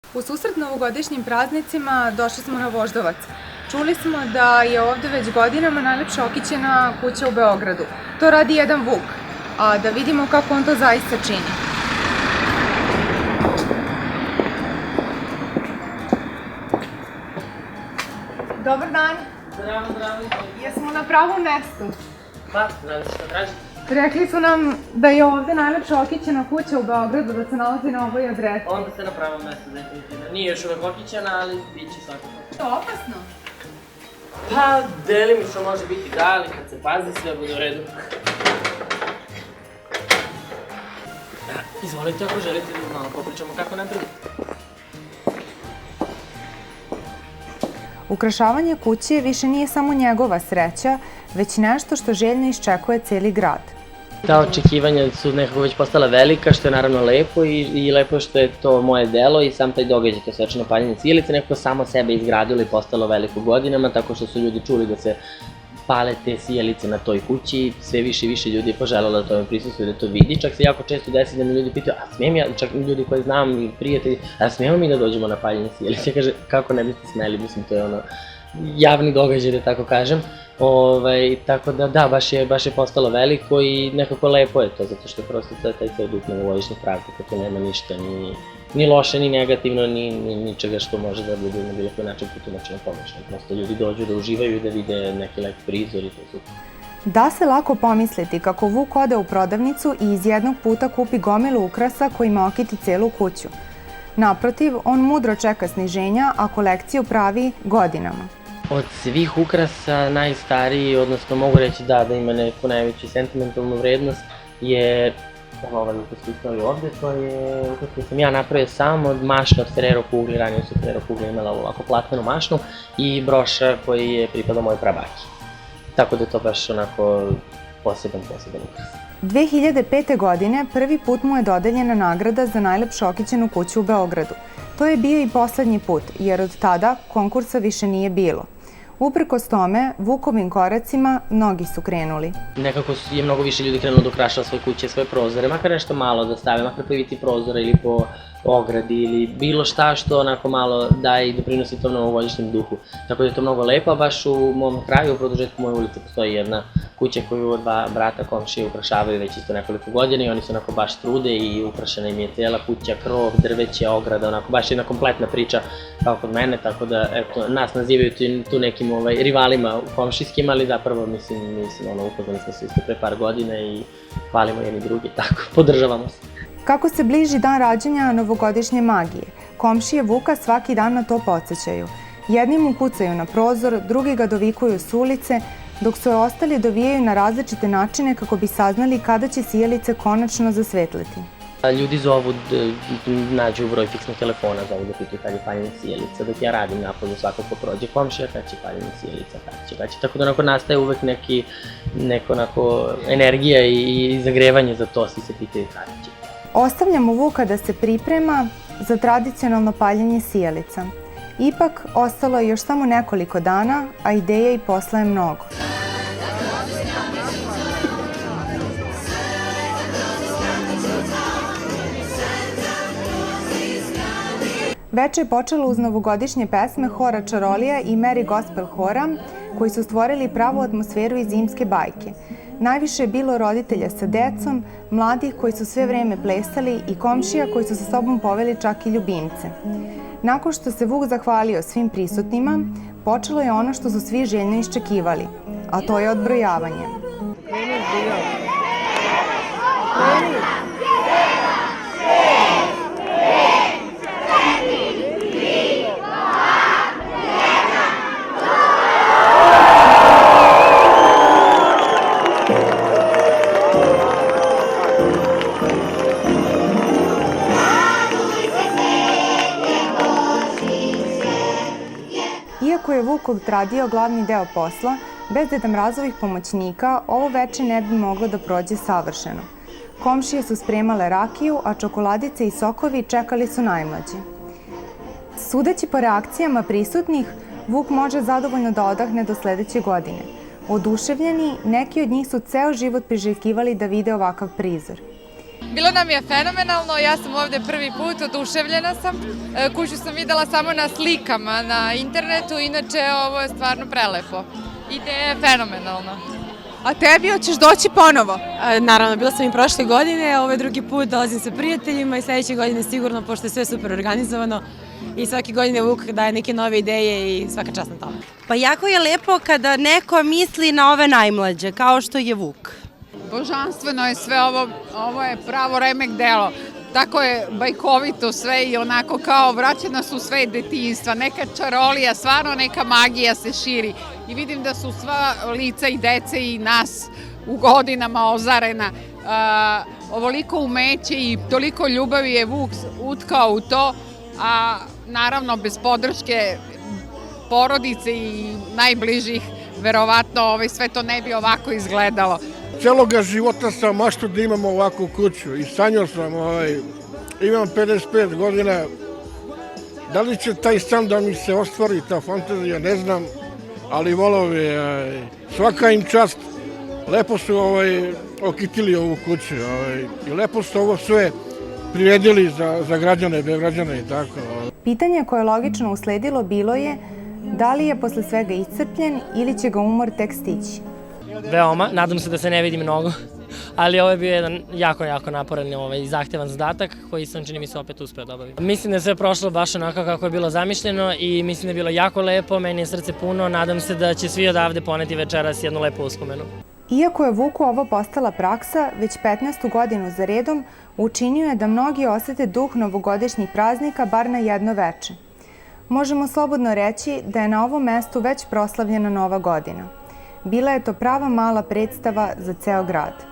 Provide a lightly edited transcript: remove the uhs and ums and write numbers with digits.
U susret novogodišnjim praznicima došli smo na Voždovac. Čuli smo da je ovde već godinama najlepše okićena kuća u Beogradu. To radi jedan Vuk, a da vidimo kako on to zaista čini. Dobar dan. Zdravo. Jesmo na pravom mestu? Pa, znate što tražite? Rekli su nam da je ovde najlepše okićena kuća u Beogradu, da se nalazi na ovoj adresi. Onda ste na pravom mestu, definitivno. Nije još uvek okićena, ali bit će svakako. To je opasno. Pa, delimično može biti da, ali kad se pazi, sve bude u redu. Izvolite ako želite da malo popričamo kako napraviti. Ukrašavanje kuće više nije samo njegova sreća, već nešto što željno iščekuje celi grad. Ta očekivanja su nekako već postala velika, što je naravno lepo i lepo je što je to moje delo i sam taj događaj, to svečano paljenje sjelice, nekako samo sebe izgradilo i postalo veliko godinama, tako što su ljudi čuli da se pale te sjelice na toj kući, sve više i više ljudi je poželjelo da tome prisustuje, da to vidi. Čak se jako često desi da mi ljudi pitaju, a smijem ja, čak ljudi koje znam i prijatelji, a smijemo mi da dođemo na paljenje sjelice? Kaže, kako ne biste smeli, mislim, to je ono javni događaj, da tako kažem. Tako da, baš je postalo veliko i nekako lepo je to, zato što prosto to je taj ceo duh novogodišnjih praznika, tu nema ništa ni loše, ni negativno, ni ničega što može da bude na bilo koji način protumačeno pogrešno. Prosto ljudi dođu da uživaju i da vide neki lep prizor i to je super. Da se lako pomisliti kako Vuk ode u prodavnicu i iz jednog puta kupi gomilu ukrasa kojima okiti celu kuću. Naprotiv, on mudro čeka sniženja, a kolekciju pravi godinama. Od svih ukrasa najstariji, odnosno mogu reći da ima neku najveću sentimentalnu vrednost, je ovaj ukras koji stoji ovde, to je ukras koji sam ja napravio sam od mašne od Ferrero kugle, ranije su Ferrero kugle imala ovako platnenu mašnu i broša koji je pripadao mojoj prabaki. Tako da je to baš onako poseban ukras. 2005. godine prvi put mu je dodeljena nagrada za najlepšu okićenu kuću u Beogradu. To je bio i poslednji put, jer od tada konkursa više nije bilo. Uprkos tome, Vukovim koracima mnogi su krenuli. Nekako je mnogo više ljudi krenulo da ukrašava svoje kuće, svoje prozore, makar nešto malo da stave, makar po ivici prozora ili po ogradi ili bilo šta što onako malo daje i doprinosi tom novogodišnjem duhu. Tako da je to mnogo lepo, baš u mom kraju, u produžetku moje ulice, postoji jedna kuća koju dva brata komšije ukrašavaju već isto nekoliko godina i oni se onako baš trude i ukrašena im je cela kuća, krov, drveće, ograda, onako baš jedna kompletna priča kao kod mene, tako da eto, nas nazivaju tu nekim rivalima komšijskim, ali zapravo mislim, upoznali smo se isto pre par godina i hvalimo jedni drugi, tako, podržavamo se. Kako se bliži dan rađanja novogodišnje magije, komšije Vuka svaki dan na to podsjećaju. Jedni mu kucaju na prozor, drugi ga dovikuju s ulice, dok se ostali dovijaju na različite načine kako bi saznali kada će sjelice konačno zasvetliti. Ljudi zovu, nađu broj fiksnog telefona, zovu da pitaju kad je paljenje sjelica, dok ja radim napolju svako ko prođe komšija, kad će paljenje sjelica, kad će. Tako da onako nastaje uvek neka energija i zagrevanje za to, svi se pitaju kada će. Ostavljamo Vuka da se priprema za tradicionalno paljenje sjelica. Ipak, ostalo je još samo nekoliko dana, a ideja i posla je mnogo. Veče je počelo uz novogodišnje pesme hora Čarolija i Meri Gospel hora, koji su stvorili pravu atmosferu iz zimske bajke. Najviše je bilo roditelja sa decom, mladih koji su sve vreme plesali i komšija koji su sa sobom poveli čak i ljubimce. Nakon što se Vuk zahvalio svim prisutnima, počelo je ono što su svi željno iščekivali, a to je odbrojavanje. Iako je Vuk odradio glavni deo posla, bez Deda Mrazovih pomoćnika ovo veče ne bi moglo da prođe savršeno. Komšije su spremale rakiju, a čokoladice i sokovi čekali su najmlađi. Sudeći po reakcijama prisutnih, Vuk može zadovoljno da odahne do sledeće godine. Oduševljeni, neki od njih su ceo život priželjkivali da vide ovakav prizor. Bilo nam je fenomenalno, ja sam ovde prvi put, oduševljena sam. Kuću sam videla samo na slikama na internetu, inače ovo je stvarno prelepo. Ideja je fenomenalna. A tebi, hoćeš doći ponovo? Naravno, bila sam i prošle godine, ovaj drugi put dolazim sa prijateljima i sledeće godine sigurno, pošto je sve super organizovano i svake godine Vuk daje neke nove ideje i svaka čast na tome. Pa jako je lepo kada neko misli na ove najmlađe, kao što je Vuk. Božanstveno je sve ovo je pravo remek delo. Tako je bajkovito sve i onako kao vraća nas u sve detinjstva. Neka čarolija, stvarno neka magija se širi. I vidim da su sva lica i dece i nas u godinama ozarena. Ovoliko umeće i toliko ljubavi je Vuk utkao u to, a naravno bez podrške porodice i najbližih verovatno sve to ne bi ovako izgledalo. Celoga života sam maštao da imam ovakvu kuću i sanjao sam, imam 55 godina, da li će taj san da mi se ostvari, ta fantazija, ne znam, ali volao bi, svaka im čast, lepo su okitili ovu kuću i lepo su ovo sve priredili za građane, Beograđane i tako. Pitanje koje je logično usledilo bilo je da li je posle svega iscrpljen ili će ga umor tek stići. Veoma, nadam se da se ne vidi mnogo, ali ovo je bio jedan jako naporan i zahtevan zadatak koji sam, čini mi se, opet uspeo da obavim. Mislim da je sve prošlo baš onako kako je bilo zamišljeno i mislim da je bilo jako lepo, meni je srce puno, nadam se da će svi odavde poneti večeras jednu lepu uspomenu. Iako je Vuku ovo postala praksa, već 15. godinu za redom učinio je da mnogi osete duh novogodišnjih praznika bar na jedno veče. Možemo slobodno reći da je na ovom mestu već proslavljena Nova godina. Bila je to prava mala predstava za ceo grad.